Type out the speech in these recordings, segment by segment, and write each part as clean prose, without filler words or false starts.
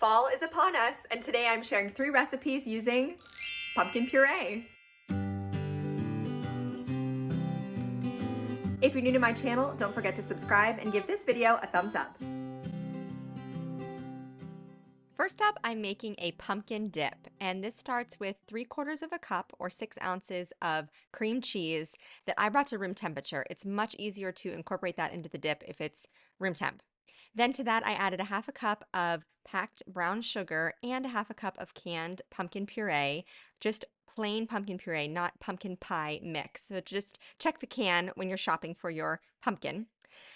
Fall is upon us, and today I'm sharing 3 recipes using pumpkin puree. If you're new to my channel, don't forget to subscribe and give this video a thumbs up. First up, I'm making a pumpkin dip, and this starts with 3/4 of a cup or 6 ounces of cream cheese that I brought to room temperature. It's much easier to incorporate that into the dip if it's room temp. Then to that, I added a 1/2 cup of packed brown sugar and a 1/2 cup of canned pumpkin puree, just plain pumpkin puree, not pumpkin pie mix. So just check the can when you're shopping for your pumpkin.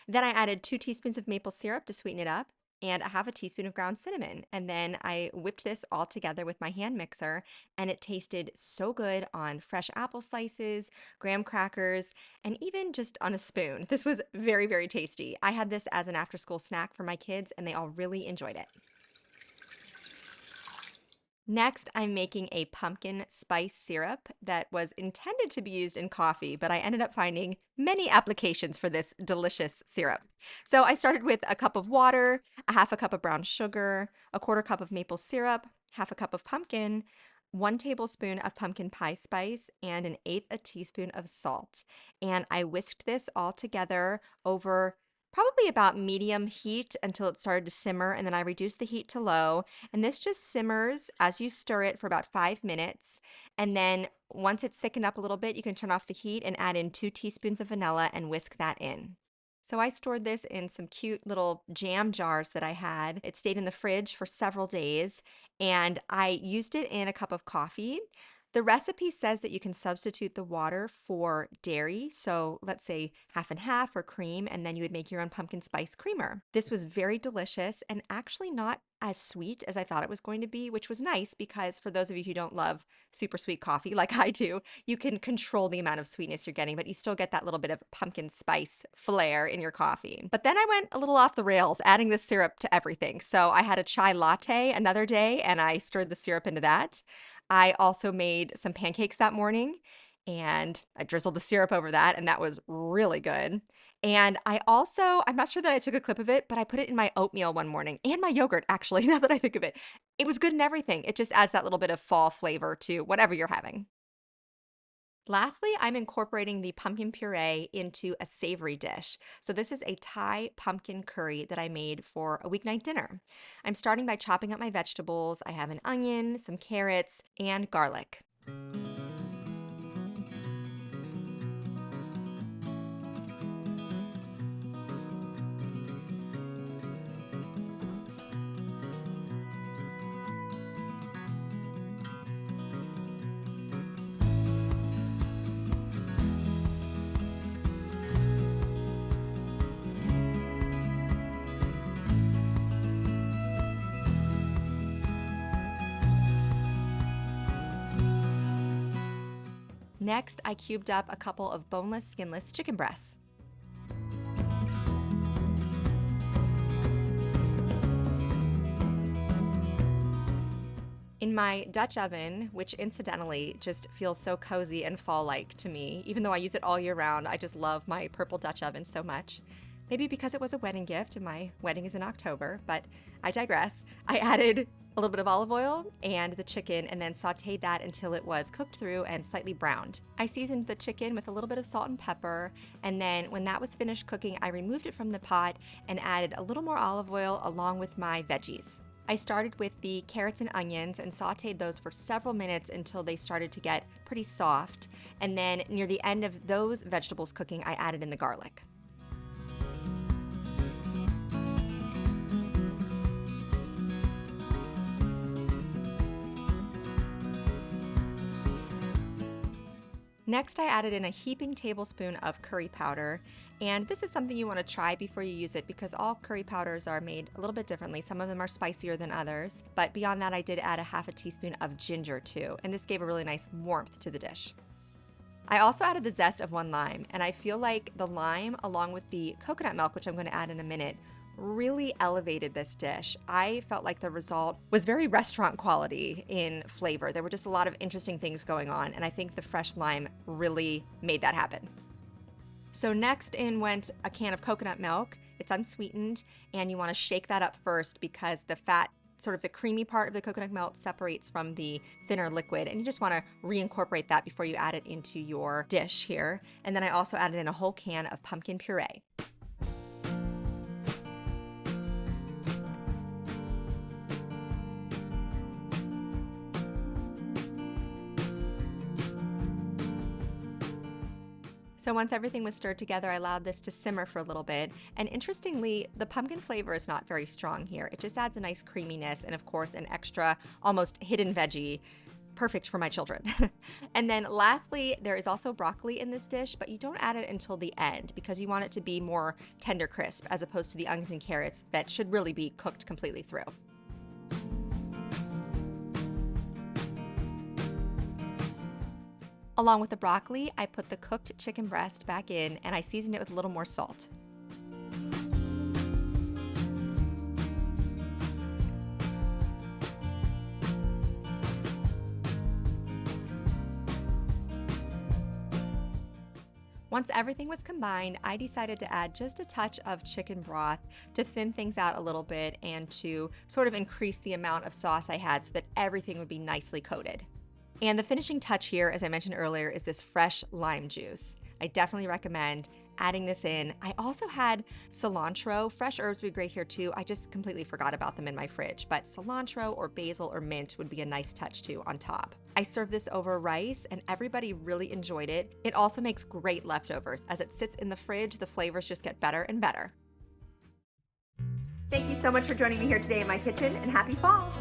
Then I added 2 teaspoons of maple syrup to sweeten it up and a 1/2 teaspoon of ground cinnamon. And then I whipped this all together with my hand mixer, and it tasted so good on fresh apple slices, graham crackers, and even just on a spoon. This was very, very tasty. I had this as an after-school snack for my kids, and they all really enjoyed it. Next, I'm making a pumpkin spice syrup that was intended to be used in coffee, but I ended up finding many applications for this delicious syrup. So I started with a cup of water, a 1/2 cup of brown sugar, a 1/4 cup of maple syrup, 1/2 cup of pumpkin, 1 tablespoon of pumpkin pie spice, and 1/8 a teaspoon of salt. And I whisked this all together over probably about medium heat until it started to simmer, and then I reduced the heat to low. And this just simmers as you stir it for about 5 minutes. And then once it's thickened up a little bit, you can turn off the heat and add in 2 teaspoons of vanilla and whisk that in. So I stored this in some cute little jam jars that I had. It stayed in the fridge for several days, and I used it in a cup of coffee. The recipe says that you can substitute the water for dairy, so let's say 1/2 and 1/2 or cream, and then you would make your own pumpkin spice creamer. This was very delicious and actually not as sweet as I thought it was going to be, which was nice because for those of you who don't love super sweet coffee like I do, you can control the amount of sweetness you're getting, but you still get that little bit of pumpkin spice flair in your coffee. But then I went a little off the rails, adding the syrup to everything. So I had a chai latte another day, and I stirred the syrup into that. I also made some pancakes that morning, and I drizzled the syrup over that, and that was really good. And I'm not sure that I took a clip of it, but I put it in my oatmeal one morning and my yogurt, actually, now that I think of it. It was good in everything. It just adds that little bit of fall flavor to whatever you're having. Lastly, I'm incorporating the pumpkin puree into a savory dish. So this is a Thai pumpkin curry that I made for a weeknight dinner. I'm starting by chopping up my vegetables. I have an onion, some carrots, and garlic. Next, I cubed up a couple of boneless, skinless chicken breasts. In my Dutch oven, which incidentally just feels so cozy and fall-like to me, even though I use it all year round, I just love my purple Dutch oven so much. Maybe because it was a wedding gift and my wedding is in October, but I digress. I added a little bit of olive oil and the chicken and then sauteed that until it was cooked through and slightly browned. I seasoned the chicken with a little bit of salt and pepper, and then when that was finished cooking, I removed it from the pot and added a little more olive oil along with my veggies. I started with the carrots and onions and sauteed those for several minutes until they started to get pretty soft, and then near the end of those vegetables cooking, I added in the garlic. Next, I added in a heaping tablespoon of curry powder, and this is something you want to try before you use it because all curry powders are made a little bit differently. Some of them are spicier than others, but beyond that I did add a 1/2 teaspoon of ginger too, and this gave a really nice warmth to the dish. I also added the zest of 1 lime, and I feel like the lime along with the coconut milk, which I'm going to add in a minute, really elevated this dish. I felt like the result was very restaurant quality in flavor. There were just a lot of interesting things going on, and I think the fresh lime really made that happen. So next in went a can of coconut milk. It's unsweetened, and you want to shake that up first because the fat sort of the creamy part of the coconut milk separates from the thinner liquid, and you just want to reincorporate that before you add it into your dish here. And then I also added in a whole can of pumpkin puree. So once everything was stirred together, I allowed this to simmer for a little bit. And interestingly, the pumpkin flavor is not very strong here. It just adds a nice creaminess and, of course, an extra almost hidden veggie. Perfect for my children. And then lastly, there is also broccoli in this dish, but you don't add it until the end because you want it to be more tender crisp as opposed to the onions and carrots that should really be cooked completely through. Along with the broccoli, I put the cooked chicken breast back in and I seasoned it with a little more salt. Once everything was combined, I decided to add just a touch of chicken broth to thin things out a little bit and to sort of increase the amount of sauce I had so that everything would be nicely coated. And the finishing touch here, as I mentioned earlier, is this fresh lime juice. I definitely recommend adding this in. I also had cilantro. Fresh herbs would be great here too. I just completely forgot about them in my fridge, but cilantro or basil or mint would be a nice touch too on top. I served this over rice and everybody really enjoyed it. It also makes great leftovers. As it sits in the fridge, the flavors just get better and better. Thank you so much for joining me here today in my kitchen, and happy fall!